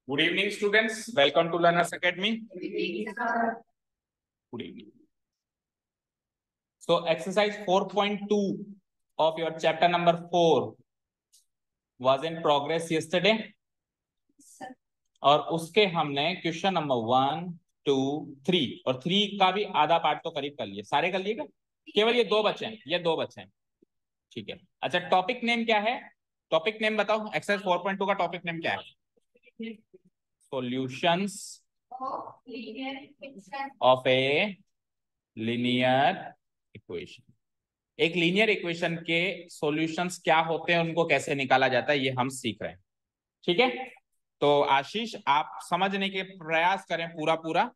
Good evening, students. Welcome to Learners Academy. Good evening. So, exercise 4.2 of your chapter number 4 was in progress yesterday. और उसके हमने question number 1, 2, 3 और 3 का भी आधा पार्ट तो करीब कर लिए। सारे कर लिए क्या? केवल ये दो बचे हैं, ये दो बचे हैं। ठीक है। अच्छा, टॉपिक नेम क्या है? टॉपिक नेम बताओ। एक्सरसाइज 4.2 का टॉपिक नेम क्या है? Solutions of a linear equation. एक लीनियर इक्वेशन के सॉल्यूशंस क्या होते हैं, उनको कैसे निकाला जाता है, ये हम सीख रहे हैं। ठीक है। तो आशीष, आप समझने के प्रयास करें पूरा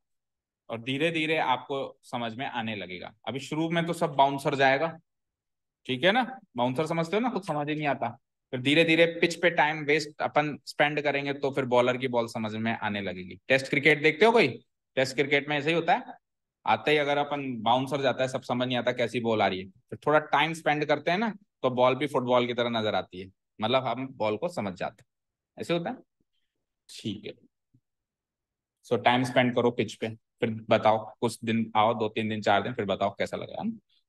और धीरे धीरे आपको समझ में आने लगेगा। अभी शुरू में तो सब बाउंसर जाएगा, ठीक है ना? बाउंसर समझते हो ना, कुछ समझ ही नहीं आता। फिर धीरे धीरे पिच पे टाइम वेस्ट अपन स्पेंड करेंगे तो फिर बॉलर की बॉल समझ में आने लगेगी। टेस्ट क्रिकेट देखते हो कोई? टेस्ट क्रिकेट में ऐसे ही होता है। आते ही अगर अपन बाउंसर जाता है, सब समझ नहीं आता कैसी बॉल आ रही है। फिर थोड़ा टाइम स्पेंड करते हैं ना, तो बॉल भी फुटबॉल की तरह नजर आती है। मतलब हम बॉल को समझ जाते हैं। ऐसे होता है। ठीक है। सो टाइम स्पेंड करो पिच पे, फिर बताओ। कुछ दिन आओ, 2-3 दिन 4 दिन, फिर बताओ कैसा लगा।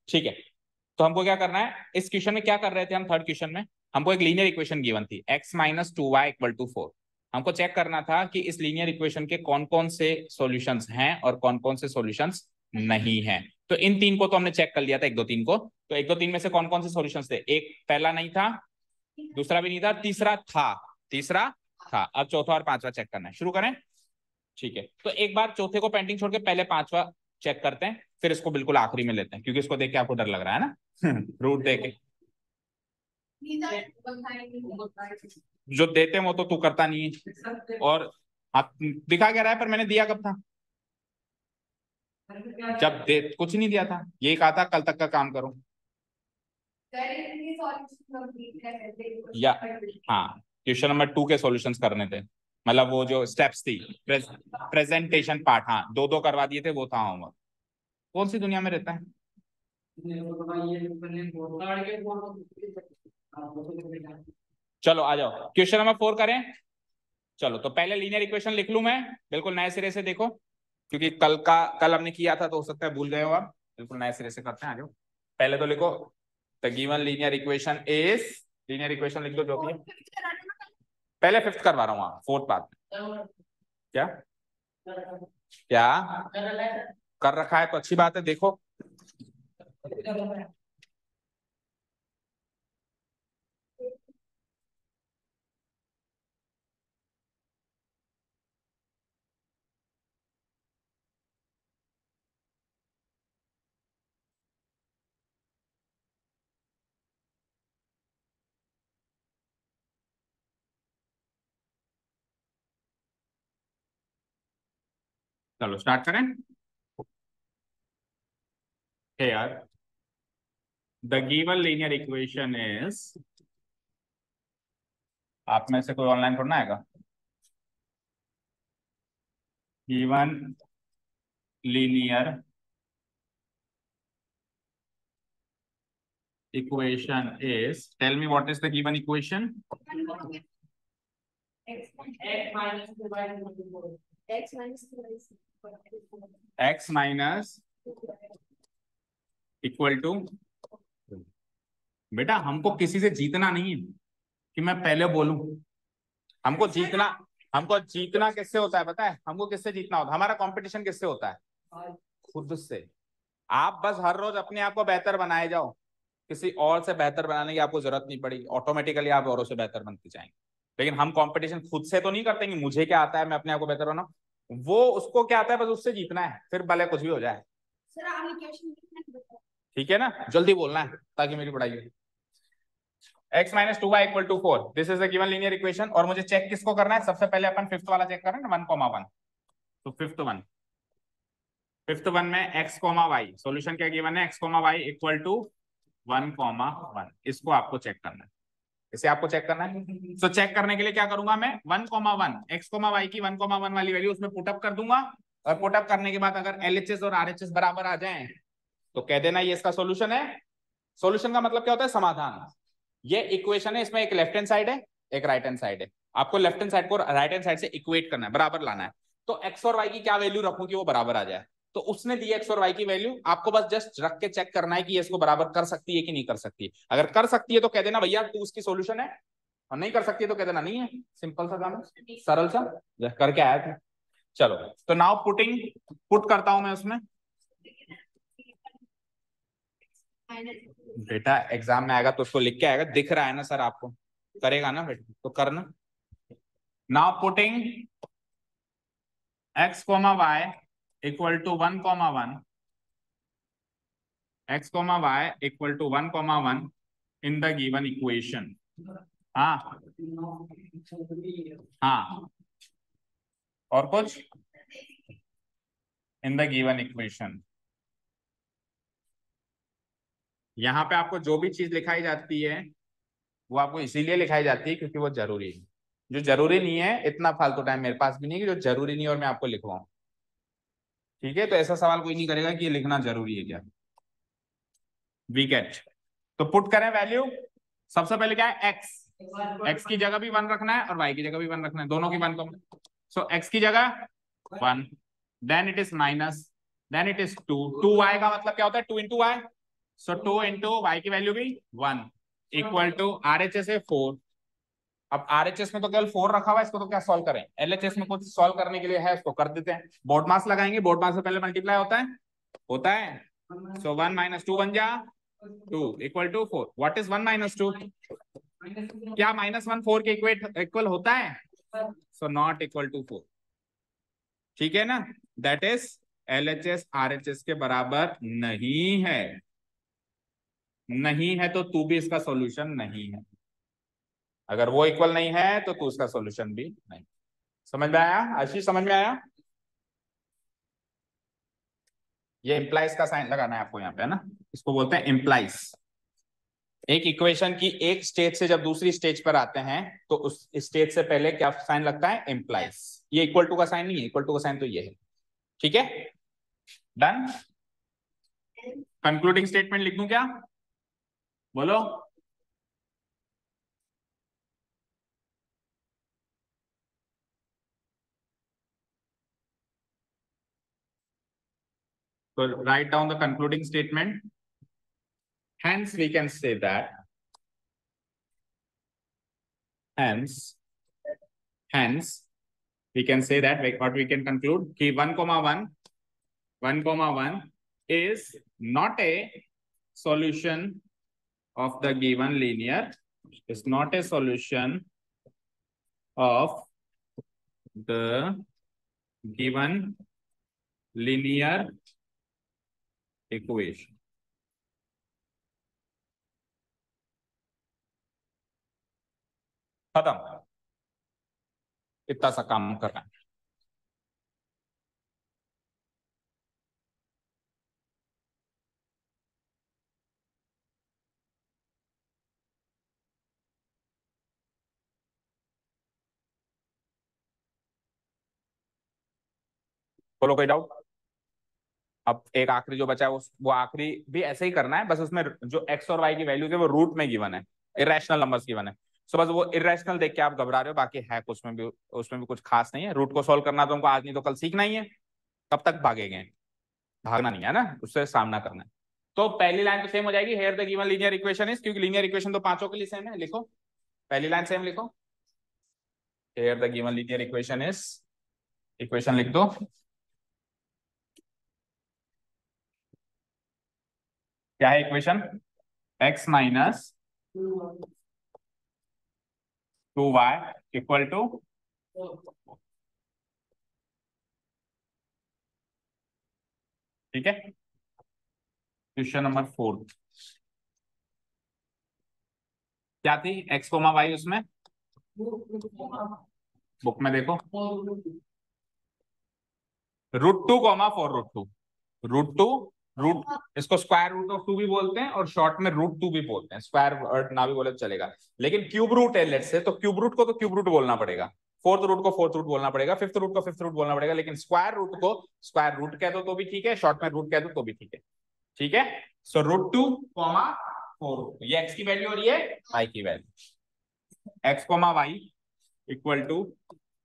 ठीक है। तो हमको क्या करना है इस क्वेश्चन में? क्या कर रहे थे हम? थर्ड क्वेश्चन में हमको एक लीनियर इक्वेशन गिवन थी, x - 2y = 4। हमको चेक करना था कि इस लीनियर इक्वेशन के कौन कौन से सॉल्यूशंस हैं और कौन कौन से सॉल्यूशंस नहीं हैं। तो इन तीन को तो हमने चेक कर लिया था, 1, 2, 3 को। तो 1, 2, 3 में से कौन कौन से सॉल्यूशंस थे? एक पहला नहीं था, दूसरा भी नहीं था, तीसरा था। अब चौथा और पांचवा चेक करना है। शुरू करें। ठीक है। तो एक बार चौथे को पेंडिंग छोड़ के पहले पांचवा चेक करते हैं, फिर इसको बिल्कुल आखिरी में लेते हैं, क्योंकि इसको देख के आपको डर लग रहा है ना रूट देख के। जो देते हैं वो तो तू करता नहीं है। और आप दिखा क्या रहा है? पर मैंने दिया कब था? जब दे कुछ नहीं दिया था। यही कहा था कल तक का काम करो। या हाँ, क्वेश्चन नंबर 2 के सॉल्यूशंस करने थे। मतलब वो जो स्टेप्स थी, प्रेजेंटेशन पार्ट, हाँ 2-2 करवा दिए थे, वो था होमवर्क। कौन सी दुनिया में रहता है? चलो आ जाओ, क्वेश्चन नंबर 4 करें। चलो, तो पहले लीनियर इक्वेशन लिख लूं मैं, बिल्कुल नए सिरे से। देखो, क्योंकि कल हमने किया था तो हो सकता है भूल गए हो आप। बिल्कुल नए सिरे से करते हैं, आ जाओ। पहले तो लिखो the given linear equation is, linear equation लिख दो जो भी है। पहले 5th करवा रहा हूँ, 4th बात। क्या क्या कर रखा है? तो अच्छी बात है। देखो, चलो स्टार्ट करें। Here the given linear equation is, आप में से कोई ऑनलाइन पढ़ना आएगा? Given linear equation is, tell me what is the given equation? x minus equal to. बेटा, हमको किसी से जीतना नहीं है कि मैं पहले बोलूं। हमको जीतना किससे होता है पता है? हमको किससे जीतना होता है? हमारा कंपटीशन किससे होता है? खुद से। आप बस हर रोज अपने आप को बेहतर बनाए जाओ, किसी और से बेहतर बनाने की आपको जरूरत नहीं पड़ी, ऑटोमेटिकली आप औरों से बेहतर बनते जाएंगे। लेकिन हम कंपटीशन खुद से तो नहीं करते कि मुझे क्या आता है, मैं अपने आप को बेहतर बनाऊं। वो उसको क्या आता है, बस उससे जीतना है, फिर भले कुछ भी हो जाए। ठीक है ना? जल्दी बोलना है ताकि मेरी पढ़ाई हो। x - 2y = 4, this is the given linear equation. और मुझे चेक किसको करना है? सबसे पहले अपन 5th वाला चेक करें ना, 1, 1। तो 5th 1 में x, y सॉल्यूशन क्या गिवन है? x, y = 1, 1। इसको आपको चेक करना है, इसे आपको चेक करना है। तो चेक करने के लिए क्या करूंगा मैं? 1, 1 x, y की 1, 1 वाली वैल्यू उसमें पुटअप कर दूंगा। और पुटअप करने के बाद अगर LHS और RHS बराबर आ जाएं तो कह देना ये इसका सॉल्यूशन है। सॉल्यूशन का मतलब क्या होता है? समाधान। ये इक्वेशन है, इसमें एक लेफ्ट हैंड साइड है, एक राइट हैंड साइड है। आपको लेफ्ट हैंड साइड को राइट हैंड साइड से इक्वेट करना है, बराबर लाना है। तो एक्स और वाई की क्या वैल्यू रखूं कि वो बराबर आ जाए? तो उसने दी एक्स और वाई की वैल्यू, आपको बस जस्ट रख के चेक करना है कि ये इसको बराबर कर सकती है कि नहीं कर सकती। अगर कर सकती है तो कह देना भैया तू उसकी सोल्यूशन है, और नहीं कर सकती है तो कह देना नहीं है। सिंपल सा काम है, सरल सा, करके आया था। चलो, तो नाउ पुट करता हूं मैं उसमें। बेटा एग्जाम में आएगा तो उसको लिख के आएगा, दिख रहा है ना सर आपको, करेगा ना बेटा तो करना। Now putting x comma y equal to 1,1, x comma y equal to 1,1 in the given equation. हाँ हाँ, और कुछ इन द गिवन इक्वेशन। यहाँ पे आपको जो भी चीज लिखाई जाती है वो आपको इसीलिए लिखाई जाती है क्योंकि वो जरूरी है। जो जरूरी नहीं है, इतना फालतू टाइम मेरे पास भी नहीं है कि जो जरूरी नहीं है और मैं आपको लिखवाऊं। ठीक है, तो ऐसा सवाल कोई नहीं करेगा कि ये लिखना जरूरी है क्या। We get. तो पुट करें वैल्यू। सबसे पहले क्या है, एक्स की जगह भी 1 रखना है और वाई की जगह भी 1 रखना है, दोनों की 1 को। सो एक्स की जगह 1, then it is minus, then it is 2। 2y का मतलब क्या होता है, 2 इंटू वाई। सो 2 इंटू वाई की वैल्यू भी 1 इक्वल टू RHS है 4। अब RHS में तो केवल 4 रखा हुआ है, इसको तो क्या सॉल्व करें, LHS में कुछ सॉल्व करने के लिए है, इसको कर देते हैं। बोर्ड मास लगाएंगे, बोर्ड मास से पहले मल्टीप्लाई होता है। सो 1 माइनस 2 बन जा 2 equal to 4। What is 1 minus 2? क्या -1 4 के इक्वल होता है? So not equal to 4। ठीक है ना, दैट इज LHS RHS के बराबर नहीं है। नहीं है तो तू भी इसका सॉल्यूशन नहीं है। अगर वो इक्वल नहीं है तो तू उसका सॉल्यूशन भी नहीं। समझ में आया आशीष, समझ में आया? ये इम्प्लाइज का साइन लगाना है आपको यहाँ पे, है ना, इसको बोलते हैं इम्प्लाइज। एक इक्वेशन की एक स्टेज से जब दूसरी स्टेज पर आते हैं तो उस स्टेज से पहले क्या साइन लगता है, इम्प्लाइज। ये इक्वल टू का साइन नहीं है, इक्वल टू का साइन तो ये है। ठीक है, डन। कंक्लूडिंग स्टेटमेंट लिख दूं क्या, बोलो? तो write down the concluding statement. Hence we can say that, hence hence we can say that, like, what we can conclude कि 1,1 is not a solution of the given linear, is not a solution of the given linear equation। खत्म, इतना सा काम करना है। बोलो कोई doubt? अब एक आखिरी जो बचा है वो आखिरी भी ऐसे ही करना है, बस उसमें जो एक्स और वाई की वैल्यू है वो रूट में गिवन है, इरेशनल नंबर्स गिवन है। सो बस वो इरेशनल देख के आप घबरा रहे हो, बाकी है उसमें भी कुछ खास नहीं है। रूट को सॉल्व करना तो हमको आज नहीं तो कल सीखना ही है। कब तक भागेंगे, भागना नहीं है ना, उससे सामना करना है। तो पहली लाइन तो सेम हो जाएगी, here the given linear equation is, क्योंकि लीनियर इक्वेशन तो पांचों के लिए सेम है। लिखो पहली लाइन सेम लिखो, here the given linear equation is, equation लिख दो। क्या है equation, x minus 2y equal to, ठीक है। क्वेश्चन नंबर 4 क्या थी, x कोमा y, उसमें बुक में देखो, √2, 4√2, √2, रूट, इसको स्क्वायर रूट ऑफ 2 भी बोलते हैं और शॉर्ट में √2 भी बोलते हैं, स्क्वायर वर्ड ना भी बोले तो चलेगा। लेकिन क्यूब रूट है लेट्स से, तो क्यूब रूट को तो क्यूब रूट बोलना पड़ेगा, फोर्थ रूट को फोर्थ रूट बोलना पड़ेगा, फिफ्थ रूट को फिफ्थ रूट बोलना पड़ेगा, लेकिन स्क्वायर रूट को स्क्वायर रूट कह दो तो भी ठीक है, शॉर्ट में रूट कह दो तो भी ठीक है। ठीक है, सो √2, 4, ये एक्स की वैल्यू और ये वाई की value. X comma y equal to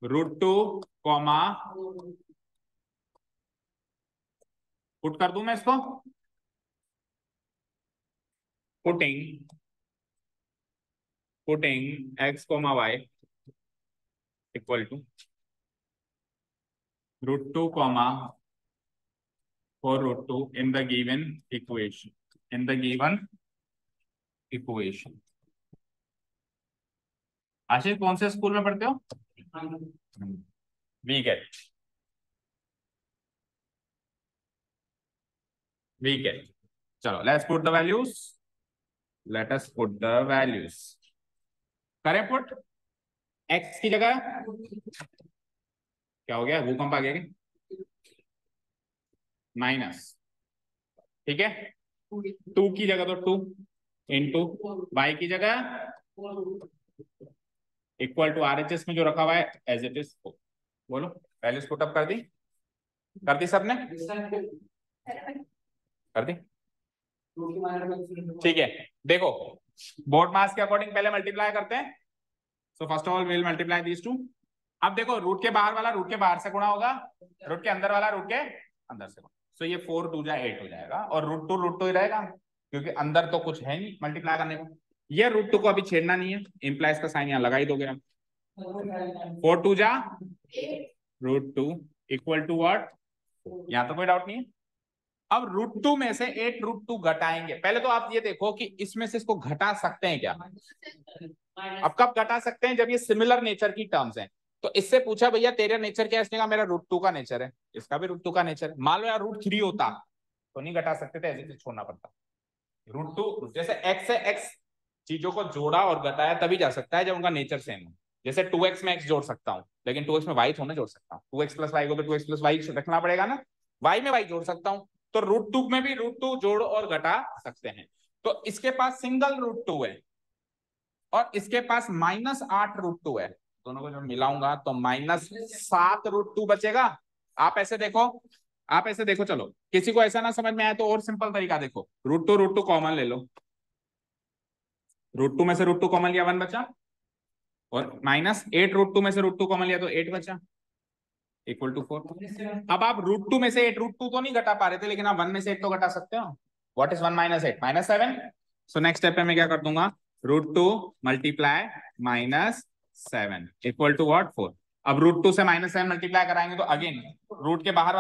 √2 comma, put कर दूं मैं इसको, putting x comma y equal to √2 कॉमा 4√2 in the given equation. Ashish कौन से स्कूल में पढ़ते हो? वी गेट चलो let's put the values, let us put the values. करें पुट, x की जगह क्या हो गया, भूकंप आ गया क्या? माइनस, ठीक है, 2 की जगह तो 2 इंटू y की जगह इक्वल टू RHS में जो रखा हुआ है एज इट इज। बोलो वैल्यूज पुट अप कर दी सबने? कर दी, ठीक है। देखो बोर्ड मास के अकॉर्डिंग पहले मल्टीप्लाई करते हैं। So first of all will multiply these two. अब देखो रूट के बाहर वाला रूट के बाहर से गुणा होगा, रूट के अंदर वाला रूट के अंदर से गुणा। सो ये 4 2 8 हो जाएगा और √2 ही रहेगा क्योंकि अंदर तो कुछ है नहीं मल्टीप्लाई करने को। ये √2 को अभी छेड़ना नहीं है, इंप्लाइज का साइन यहाँ लगा ही दोगे हम। 4 2 √2 इक्वल टू व्हाट, यहाँ तो कोई डाउट नहीं है। अब √2 में से 8 √2 घटाएंगे। पहले तो आप ये देखो कि इसमें से इसको घटा सकते हैं क्या? अब कब घटा सकते हैं? जब ये सिमिलर नेचर की टर्म्स हैं। तो इससे पूछा भैया तेरा नेचर क्या है, इसने कहा मेरा √2 का नेचर है, इसका भी √2 का नेचर है। मान लो यार √3 होता तो नहीं घटा सकते थे, ऐसे छोड़ना पड़ता। √2 जैसे x से x चीजों को जोड़ा और घटाया तभी जा सकता है जब उनका नेचर सेम हो। जैसे 2x में x जोड़ सकता हूँ लेकिन 2x में y थोड़ा जोड़ सकता हूँ। 2x + y को तो 2x + y रखना पड़ेगा ना, y में y जोड़ सकता हूँ। तो √2 में भी √2 जोड़ और घटा सकते हैं। तो इसके पास सिंगल √2 है और इसके पास -8 √2 है। दोनों को जब मिलाऊंगा तो -7 √2 बचेगा। आप ऐसे देखो, चलो किसी को ऐसा ना समझ में आए तो और सिंपल तरीका देखो, √2 कॉमन ले लो, √2 में से √2 कॉमन लिया 1 बचा, और -8 √2 में से √2 कॉमन लिया तो 8 बचा, इक्वल टू 4। अब आप √2 में से 8 √2 तो नहीं घटा पा रहे थे लेकिन आप 1 में से 8 तो घटा सकते हो। What is 1 - 8? -7। So next step पे मैं क्या कर दूंगा, √2 मल्टीप्लाई -7 इक्वल टू व्हाट, 4। अब √2 से -7 मल्टीप्लाई कराएंगे तो अगेन रूट के बाहर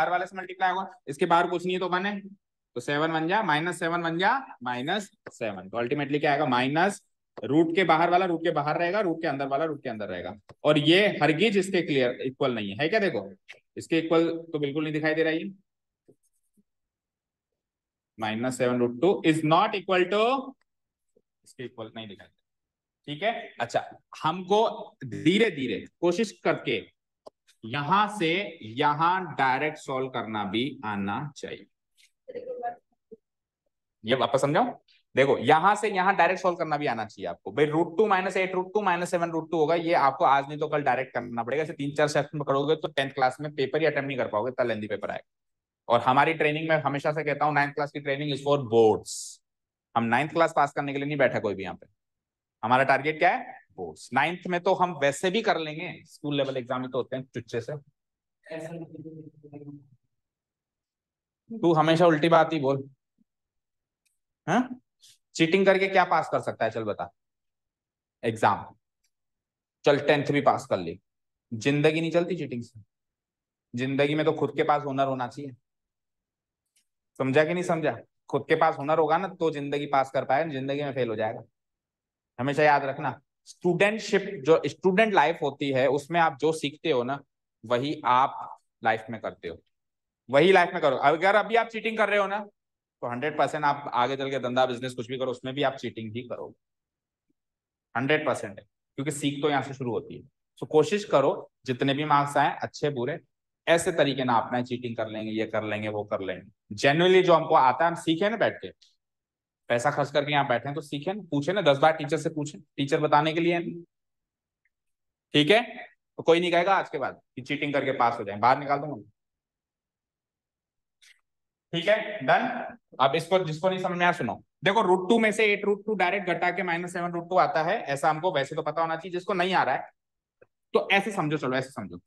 वाले से मल्टीप्लाई होगा, इसके बाहर कुछ नहीं है तो 1 है, तो 7 बन जा -7 बन जा -7। तो अल्टीमेटली क्या आएगा, माइनस रूट के बाहर वाला रूट के बाहर रहेगा, रूट के अंदर वाला रूट के अंदर रहेगा। और ये हरगिज इसके क्लियर इक्वल नहीं है क्या? देखो इसके इक्वल तो बिल्कुल नहीं दिखाई दे रहा है। -7 √2 इज नॉट इक्वल टू, इसके इक्वल नहीं दिखाई दे, ठीक है। अच्छा, हमको धीरे धीरे कोशिश करके यहां से यहां डायरेक्ट सॉल्व करना भी आना चाहिए। ये वापस समझाओ, देखो यहां से यहां डायरेक्ट सॉल्व करना भी आना चाहिए आपको भाई। √2 - 8 √2 -7 √2 होगा, ये आपको आज नहीं तो कल डायरेक्ट करना पड़ेगा। ऐसे 3 4 सेक्शन में करोगे तो 10th क्लास में पेपर ही अटेम्प्ट नहीं कर पाओगे, इतना लेंदी पेपर आएगा। और हमारी ट्रेनिंग में हमेशा से कहता हूँ 9th क्लास की ट्रेनिंग इज फॉर बोर्ड्स। हम 9th क्लास पास करने के लिए नहीं बैठा कोई भी यहाँ पे, हमारा टारगेट क्या है, बोर्ड्स। 9th में तो हम वैसे भी कर लेंगे, स्कूल लेवल एग्जाम में तो होते हैं चुच्चे से। तू हमेशा उल्टी बात ही बोल, हाँ? चीटिंग करके क्या पास कर सकता है, चल बता एग्जाम। चल 10th भी पास कर ली, जिंदगी नहीं चलती चीटिंग से। जिंदगी में तो खुद के पास हुनर होना चाहिए, समझा कि नहीं समझा? खुद के पास हुनर होगा ना तो जिंदगी पास कर पाएगा, जिंदगी में फेल हो जाएगा। हमेशा याद रखना, स्टूडेंटशिप जो स्टूडेंट लाइफ होती है उसमें आप जो सीखते हो ना वही आप लाइफ में करते हो, वही लाइफ में करो। अगर अभी आप चीटिंग कर रहे हो ना तो 100% आप आगे चल के धंधा बिजनेस कुछ भी करो उसमें भी आप चीटिंग ही करोगे, 100% है, क्योंकि सीख तो यहाँ से शुरू होती है। तो कोशिश करो जितने भी मार्क्स आए अच्छे बुरे ऐसे तरीके ना अपना, चीटिंग कर लेंगे ये कर लेंगे वो कर लेंगे। जेन्युइनली जो हमको आता है हम सीखे ना, बैठ के पैसा खर्च करके यहाँ बैठे हैं तो सीखे ना, पूछे ना 10 बार टीचर से पूछे, टीचर बताने के लिए है। ठीक है, तो कोई नहीं कहेगा आज के बाद कि चीटिंग करके पास हो जाए, बाहर निकाल दूंगा। ठीक है, डन। अब इसको जिसको नहीं समझ में आया सुनो, देखो √2 में से 8 √2 डायरेक्ट घटा के -7 √2 आता है, ऐसा हमको वैसे तो पता होना चाहिए। जिसको नहीं आ रहा है तो ऐसे समझो, चलो ऐसे समझो,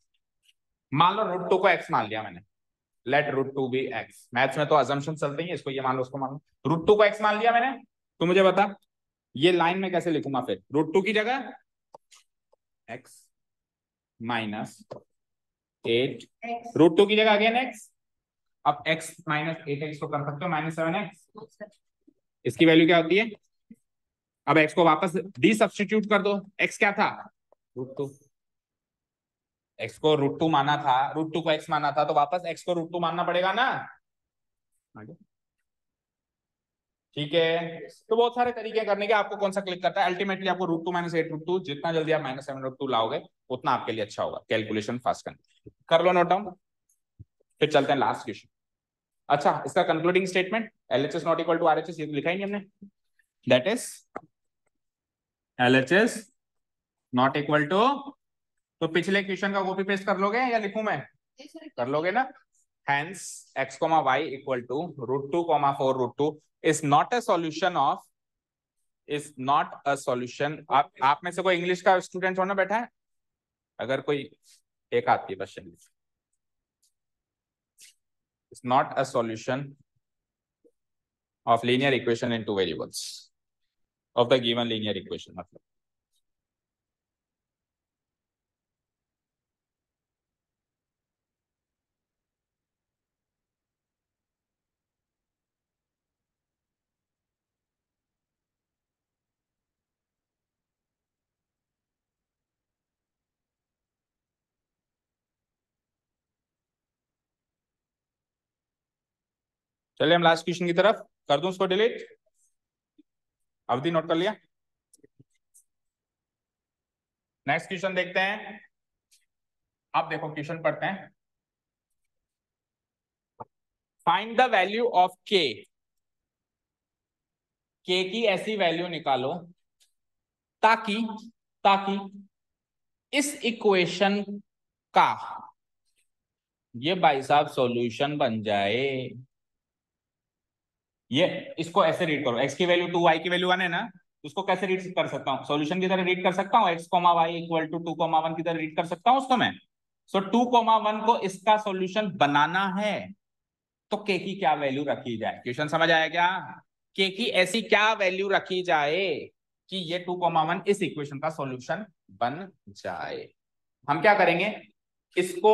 मान लो √2 को x मान लिया मैंने, लेट √2 बी x। मैथ्स में तो अजम्पशन चलते ही, इसको ये मान लो उसको मान लो, √2 को x मान लिया मैंने। तो मुझे बता ये लाइन में कैसे लिखूंगा फिर, √2 की जगह x -8, √2 की जगह अगेन x। अब x -8x को कर सकते हो -7x। इसकी वैल्यू क्या होती है? अब x को वापस डी सब्स्टिट्यूट कर दो। x क्या था? √2। x को √2 माना था, √2 को x माना था, तो वापस x को √2 मानना पड़ेगा ना। आगे ठीक है। तो बहुत सारे तरीके करने के, आपको कौन सा क्लिक करता है। अल्टीमेटली आपको √2 -8 √2, जितना जल्दी आप -7 √2 लाओगे उतना आपके लिए अच्छा होगा कैलकुलेशन फास्ट करने। कर लो नोट डाउन, फिर चलते हैं लास्ट क्वेश्चन। अच्छा, इसका concluding statement LHS not equal to RHS, ये तो लिखा ही नहीं हमने। That is LHS not equal to, तो पिछले क्वेश्चन का कॉपी पेस्ट कर लोगे या लिखूं मैं? कर लोगे ना। Hence x, y equal to √2, 4 √2 is not a solution of, is not a solution। आप में से कोई इंग्लिश का स्टूडेंट होना बैठा है? अगर कोई एक आती है बस, is not a solution of linear equation in two variables of the given linear equation। मतलब चलिए हम लास्ट क्वेश्चन की तरफ, कर दूं उसको डिलीट। अवधि नोट कर लिया? नेक्स्ट क्वेश्चन देखते हैं। अब देखो क्वेश्चन पढ़ते हैं। Find the value of k, k की ऐसी वैल्यू निकालो ताकि ताकि इस इक्वेशन का ये भाई साहब सॉल्यूशन बन जाए। ये इसको ऐसे रीड करो, x की वैल्यू 2, y की वैल्यू 1 है ना, उसको कैसे रीड कर सकता हूँ? सॉल्यूशन की तरह रीड कर सकता हूँ। x, y इक्वल टू 2, 1 की तरह रीड कर सकता हूँ उसको मैं। सो 2, 1 को इसका सॉल्यूशन बनाना है, तो k की क्या वैल्यू रखी जाए? क्वेश्चन समझ आया क्या? k की ऐसी क्या वैल्यू रखी जाए कि ये 2, 1 इस इक्वेशन का सॉल्यूशन बन जाए। हम क्या करेंगे, इसको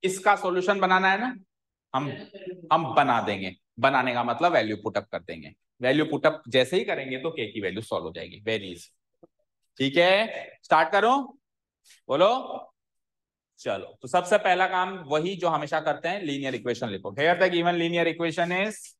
इसका सॉल्यूशन बनाना है ना, हम हम बना देंगे। बनाने का मतलब वैल्यू पुटअप कर देंगे। वैल्यू पुटअप जैसे ही करेंगे तो k की वैल्यू सॉल्व हो जाएगी। Very easy. ठीक है, स्टार्ट करो, बोलो। चलो, तो सबसे पहला काम वही जो हमेशा करते हैं, लीनियर इक्वेशन लिखो। Here the given linear equation is,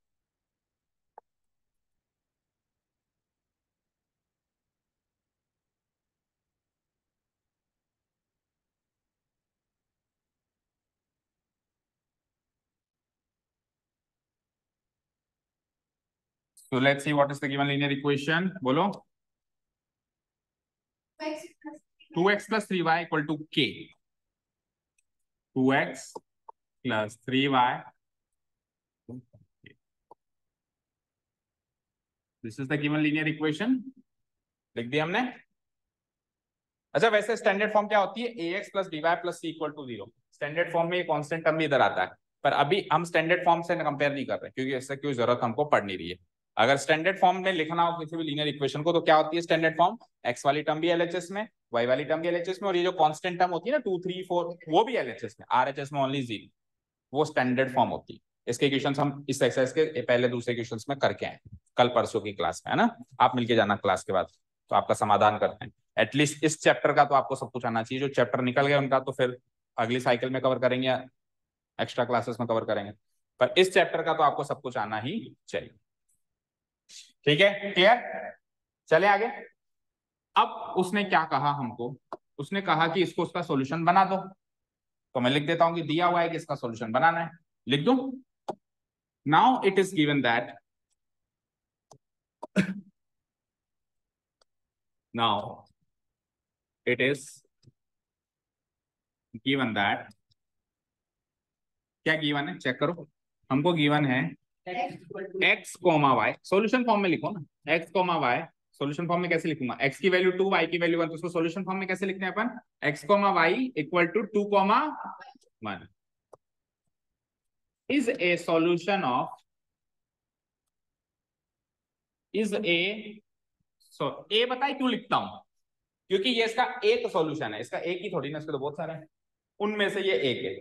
so let's see what is the given linear equation। बोलो। 2x plus 3y equal to k। 2x plus 3y, this is the given linear equation. लिख दिया हमने। अच्छा, वैसे standard form क्या होती है? ax plus by plus c equal to 0। Standard form में ये कांस्टेंट टर्म भी इधर आता है, पर अभी हम स्टैंडर्ड फॉर्म से कंपेयर नहीं कर रहे क्योंकि इससे कोई जरूरत हमको पड़ नहीं रही है। अगर स्टैंडर्ड फॉर्म में लिखना हो किसी भी लीनियर इक्वेशन को, तो क्या होती है स्टैंडर्ड फॉर्म? x वाली टर्म भी LHS में, y वाली टर्म भी LHS में, और ये जो कांस्टेंट टर्म होती है ना 2, 3, 4, वो भी LHS में, RHS में ओनली 0। वो स्टैंडर्ड फॉर्म होती है। इसके क्वेश्चंस हम इस एक्सरसाइज के पहले दूसरे क्वेश्चंस में करके आए कल परसों की क्लास में, है ना। आप मिलके जाना क्लास के बाद, तो आपका समाधान करते हैं। एटलीस्ट इस चैप्टर का तो आपको सब कुछ आना चाहिए। जो चैप्टर निकल गया उनका तो फिर अगली साइकिल में कवर करेंगे या एक्स्ट्रा क्लासेस में कवर करेंगे, पर इस चैप्टर का तो आपको सब कुछ आना ही चाहिए। ठीक है, क्लियर? चले आगे। अब उसने क्या कहा हमको, उसने कहा कि इसको उसका सॉल्यूशन बना दो। तो मैं लिख देता हूं कि दिया हुआ है कि इसका सॉल्यूशन बनाना है, लिख दूं। Now it is given that, now it is given that, क्या गिवन है चेक करो। हमको गिवन है x, y, सॉल्यूशन फॉर्म में लिखो ना, x, y सोल्यूशन फॉर्म में कैसे लिखूंगा, x की वैल्यू 2, y की वैल्यू 1, तो उसको सोल्यूशन फॉर्म में कैसे लिखते हैं अपन, x, y equal to 2, 1 is a solution of is a a बताए क्यों लिखता हूं, क्योंकि ये इसका एक सॉल्यूशन है, इसका एक ही थोड़ी ना, इसके तो बहुत सारे हैं, उनमें से ये एक है,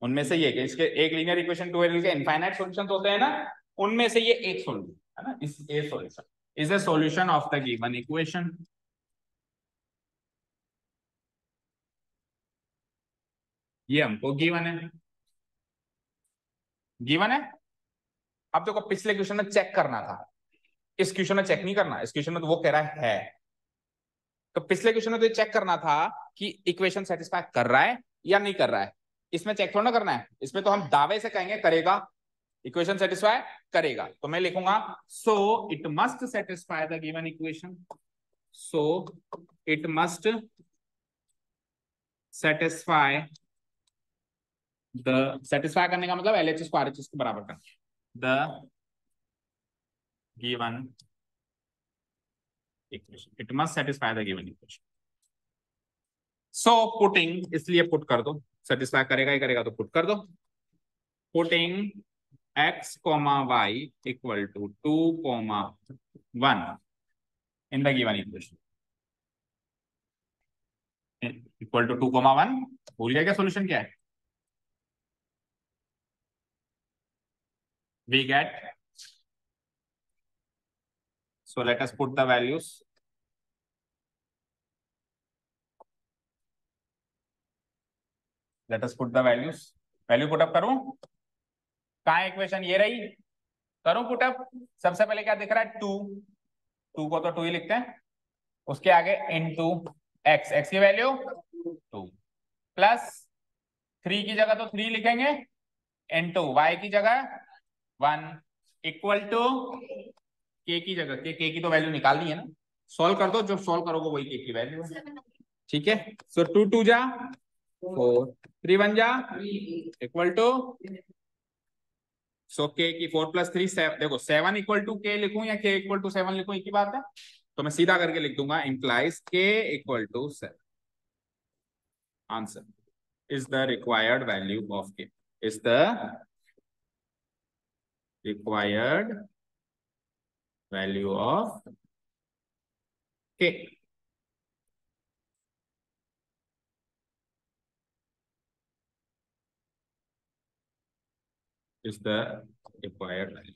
उनमें से ये इसके एक लीनियर इक्वेशन टू के इनफाइनाइट सॉल्यूशन होते हैं ना, उनमें से ये एक सॉल्यूशन है ना, इस ए solution is a solution of the given equation. ये हमको गिवन है, गिवन है। अब देखो पिछले क्वेश्चन में चेक करना था, इस क्वेश्चन में चेक नहीं करना, इस क्वेश्चन में तो वो कह रहा है, तो पिछले क्वेश्चन में तो चेक करना था कि इक्वेशन सेटिस्फाई कर रहा है या नहीं कर रहा है, इसमें चेक थोड़ा ना करना है, इसमें तो हम दावे से कहेंगे करेगा, इक्वेशन सेटिस्फाई करेगा, तो मैं लिखूंगा so it must satisfy the given equation, so it must satisfy the, satisfy करने का मतलब एलएचएस को आरएचएस के बराबर करना, the given equation, it must satisfy the given equation. So putting, इसलिए पुट कर दो, सेटिस्फाई करेगा ही करेगा तो पुट कर दो, putting x, y equal to 2, 1 in the given equation, equal to 2, 1, भूल गया क्या सोल्यूशन क्या है, we get, so let us put the values, let us put the values, value put up करूं, कहा इक्वेशन ये रही, करूं पुटअप, सबसे पहले क्या दिख रहा है 2, 2 को तो 2 ही लिखते हैं, उसके आगे इनटू x, x की वैल्यू 2 प्लस 3 की जगह तो 3 लिखेंगे, इनटू y की जगह 1 इक्वल टू k की जगह k की तो वैल्यू निकालनी है ना, सॉल्व कर दो, जो सॉल्व करोगे वही k की वैल्यू है, ठीक है। सो 2 2 जा 4, 3 1 जा इक्वल टू, सो k की 4 प्लस 3 7, देखो 7 इक्वल टू k लिखूं या k इक्वल टू 7 लिखूं, एक ही बात है, तो मैं सीधा करके लिख दूंगा, implies k equal to 7, answer is the required value of k, is the required value of k, is the required value.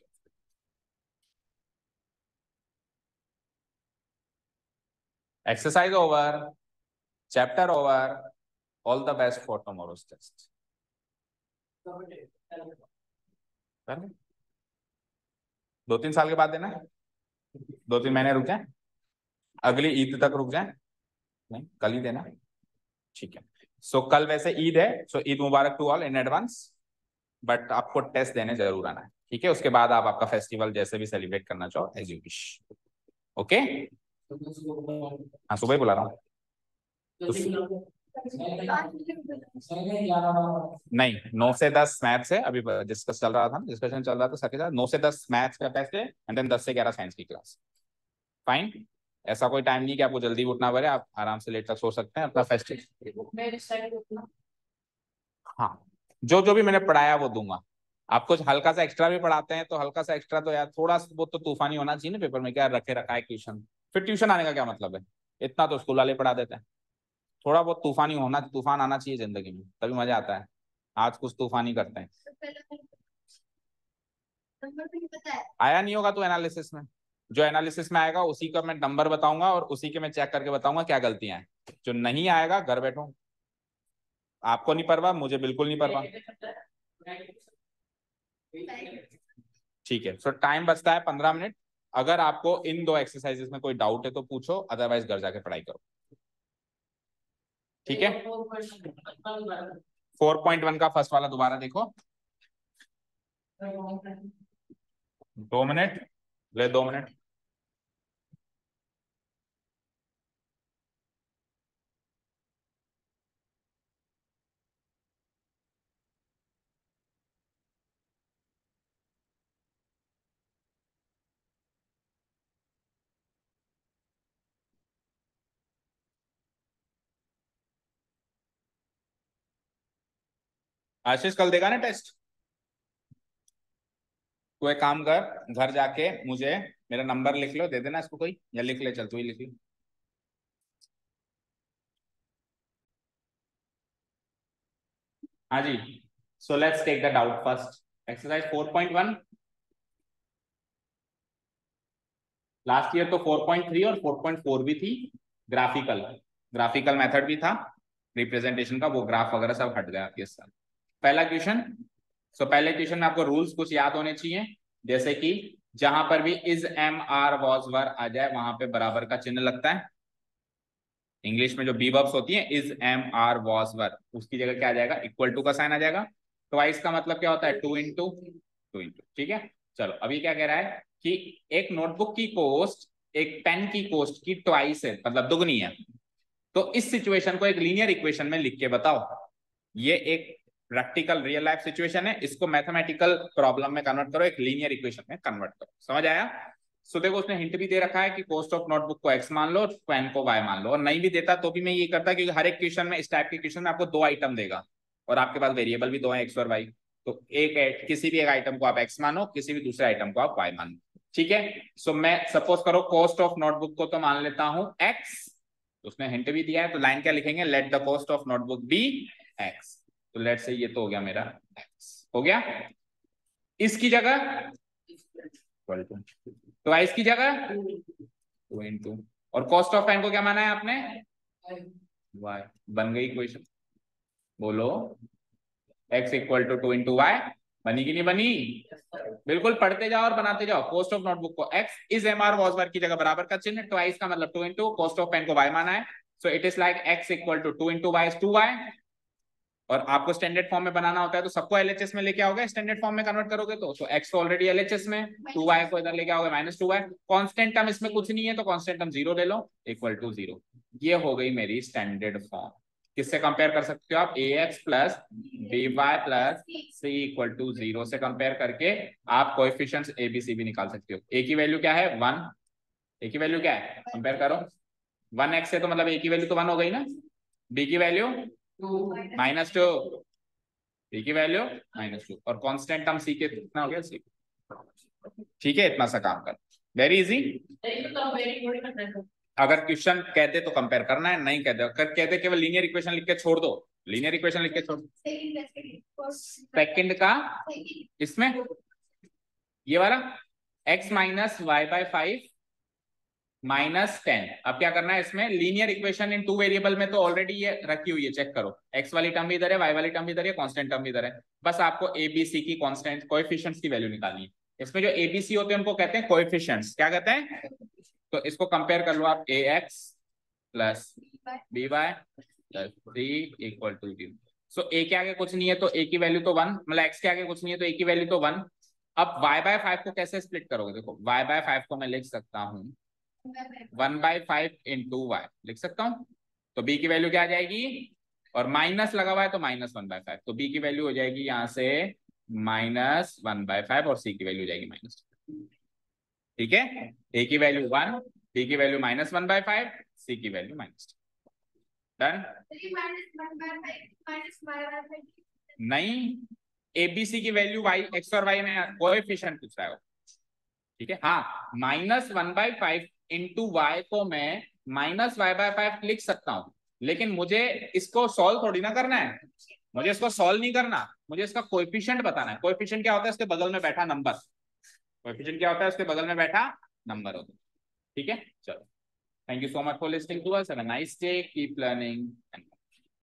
Exercise over, chapter over, all the best for tomorrow's test. 2-3 साल के बाद देना है, 2-3 महीने रुक जाए, अगली ईद तक रुक जाए, नहीं कल ही देना, ठीक है। सो कल वैसे ईद है, so Eid Mubarak to all in advance, but आपको टेस्ट देने जरूर आना है, ठीक है, उसके बाद आप आपका फेस्टिवल जैसे भी सेलिब्रेट करना चाहो एज यू विश, ओके। हाँ सुबह ही बुला रहा हूँ, नहीं 9 से 10 मैथ्स है, अभी डिस्कस चल रहा था, डिस्कशन चल रहा था सर के साथ, 9 से 10 मैथ्स का टेस्ट है, एंड देन 10 से 11 साइंस की क्लास, फाइन, ऐसा कोई टाइम नहीं कि आपको जल्दी उठना पड़े, आप आराम से लेट तक सो सकते हैं अपना फेस्टिवल, हाँ जो जो भी मैंने पढ़ाया वो दूंगा, आप कुछ हल्का सा एक्स्ट्रा भी पढ़ाते हैं तो हल्का सा एक्स्ट्रा तो यार थोड़ा बहुत तो तूफानी होना चाहिए ना पेपर में, क्या रखे रखा है ट्यूशन, फिर ट्यूशन आने का क्या मतलब है, इतना तो स्कूल वाले पढ़ा देते हैं, थोड़ा बहुत तूफानी होना, तूफान आना चाहिए जिंदगी में, तभी मजा आता है, आज कुछ तूफानी करते हैं, आया नहीं होगा तो एनालिसिस में, जो एनालिसिस में आएगा उसी का मैं नंबर बताऊंगा और उसी के मैं चेक करके बताऊंगा क्या गलतियां हैं, जो नहीं आएगा घर बैठो, आपको नहीं परवाह, मुझे बिल्कुल नहीं परवाह, ठीक है। सो टाइम बचता है 15 मिनट, अगर आपको इन 2 एक्सरसाइजेस में कोई डाउट है तो पूछो, अदरवाइज घर जाके पढ़ाई करो, ठीक है। 4.1 का फर्स्ट वाला दोबारा देखो, 2 मिनट, ले 2 मिनट, आशीष कल देगा ना टेस्ट? तू एक काम कर, घर जाके मुझे मेरा नंबर लिख लो, दे देना इसको कोई, या लिख ले, चल तू ही लिख ले। हाँ जी। So let's take the doubt first. Exercise 4.1। Last year तो 4.3 और 4.4 भी थी। ग्राफिकल ग्राफिकल मेथड भी था रिप्रेजेंटेशन का, वो ग्राफ वगैरह सब हट गया इस साल। पहला क्वेश्चन। सो पहले क्वेश्चन में आपको रूल्स कुछ याद होने चाहिए, जैसे कि जहां पर भी is am are was were आ जाए वहां पे बराबर का चिन्ह लगता है। इंग्लिश में जो बी वर्ब्स होती हैं, is am are was were, उसकी जगह क्या आ जाएगा, इक्वल टू का साइन आ जाएगा। ट्वाइस का मतलब क्या होता है, टू इंटू टू इंटू। ठीक है, चलो अभी क्या कह रहा है कि एक नोटबुक की कॉस्ट एक पेन की कॉस्ट की ट्वाइस है, मतलब दुगनी है। तो इस सिचुएशन को एक लीनियर इक्वेशन में लिख के बताओ। ये एक प्रैक्टिकल रियल लाइफ सिचुएशन है, इसको मैथमेटिकल प्रॉब्लम में कन्वर्ट करो, एक लीनियर इक्वेशन में कन्वर्ट करो। समझ आया? सो देखो उसने हिंट भी दे रखा है कि कॉस्ट ऑफ नोटबुक को एक्स मान लो, पेन को वाई मान लो, और नहीं भी देता तो भी मैं ये करता, क्योंकि हर एक क्वेश्चन में, इस टाइप के क्वेश्चन में आपको दो आइटम देगा और आपके पास वेरिएबल भी दो है, एक्स और वाई। तो एक किसी भी एक आइटम को आप एक्स मानो, किसी भी दूसरे आइटम को आप वाई मानो। ठीक है, सो मैं सपोज करो कॉस्ट ऑफ नोटबुक को तो मान लेता हूं एक्स। उसने हिंट भी दिया है, तो लाइन क्या लिखेंगे, let the cost of notebook be x. तो लेट से ये तो हो गया मेरा एक्स, हो गया। इसकी जगह तो इसकी जगह टू इंटू, और कॉस्ट ऑफ पेन को क्या माना है आपने, वाई। बन गई इक्वेशन, बोलो। X equal to two into y. बनी कि नहीं बनी? बिल्कुल, पढ़ते जाओ और बनाते जाओ। कॉस्ट ऑफ नोटबुक को x is am are was were की जगह बराबर का चिन्ह, ट्वाइस का मतलब two into, cost of pen को वाई माना है, so it is like x equal to two into y is two y. और आपको स्टैंडर्ड फॉर्म में बनाना होता है तो सबको एलएचएस में लेके आओगे, स्टैंडर्ड फॉर्म में कन्वर्ट करोगे तो एक्स तो ऑलरेडी एलएचएस में, टू वाई को इधर लेके आओगे minus two y. Constant term इसमें कुछ नहीं है तो कॉन्स्टेंट टर्म जीरो ले लो, इक्वल टू जीरो। ये हो गई मेरी स्टैंडर्ड फॉर्म। किससे कंपेयर कर सकते हो आप, a x plus b y plus c equal to zero से कंपेयर करके आप कोएफिशिएंट्स ए बी सी भी निकाल सकते हो। ए की वैल्यू क्या है, वन। ए की वैल्यू क्या है, कंपेयर करो, वन एक्स है तो मतलब ए की वैल्यू तो वन हो गई ना, बी की वैल्यू माइनस टू, बी की वैल्यू माइनस टू, और कांस्टेंट टर्म सी के कितना हो गया, सी। ठीक है, इतना सा काम कर, वेरी इजी। अगर क्वेश्चन कहते तो कंपेयर करना है, नहीं कहते, अगर कहते केवल लीनियर इक्वेशन लिख के छोड़ दो, लीनियर इक्वेशन लिख के छोड़ दो। सेकंड का इसमें ये वाला x minus y by five minus 10। अब क्या करना है, इसमें linear equation in two variable में तो ऑलरेडी ये रखी हुई है, चेक करो, एक्स वाली टर्म भी इधर है, वाई वाली टर्म भी इधर है, कांस्टेंट टर्म भी इधर है। बस आपको ए बी सी की कांस्टेंट कोएफिशिएंट्स की वैल्यू निकालनी है। इसमें जो ए बी सी होते हैं उनको कहते हैं कोएफिशिएंट्स, क्या कहते हैं? तो इसको कंपेयर कर लो आप, a x plus b y plus c equal to zero. So a के आगे कुछ नहीं है तो ए की वैल्यू तो वन, मतलब एक्स के आगे कुछ नहीं है तो ए की वैल्यू तो वन। अब वाई बाय फाइव को कैसे स्प्लिट करोगे, देखो वाई बाय फाइव को मैं लिख सकता हूँ one by five into y, लिख सकता हूँ। तो बी की वैल्यू क्या आ जाएगी, और माइनस लगा हुआ है तो माइनस वन बाय फाइव, तो बी की वैल्यू हो जाएगी यहाँ से माइनस वन बाय फाइव, और सी की वैल्यू हो जाएगी माइनस। ठीक है, ए की वैल्यू वन, बी की value minus one by five, c की वैल्यू माइनस। डन? नहीं, एबीसी की वैल्यू वाई, एक्स और वाई में कोएफिशिएंट पूछ रहा है। ठीक है, हाँ, minus one by five into y को मैं माइनस वाई बाय फाइव लिख सकता हूं, लेकिन मुझे इसको सॉल्व थोड़ी ना करना है, मुझे इसको सॉल्व नहीं करना, मुझे इसका कोएफिशिएंट बताना है। कोएफिशिएंट क्या होता है, इसके बगल में बैठा नंबर। कोएफिशिएंट क्या होता है, उसके बगल में बैठा नंबर होता है। ठीक है, चलो, thank you so much for listening to us, have a nice day, keep learning.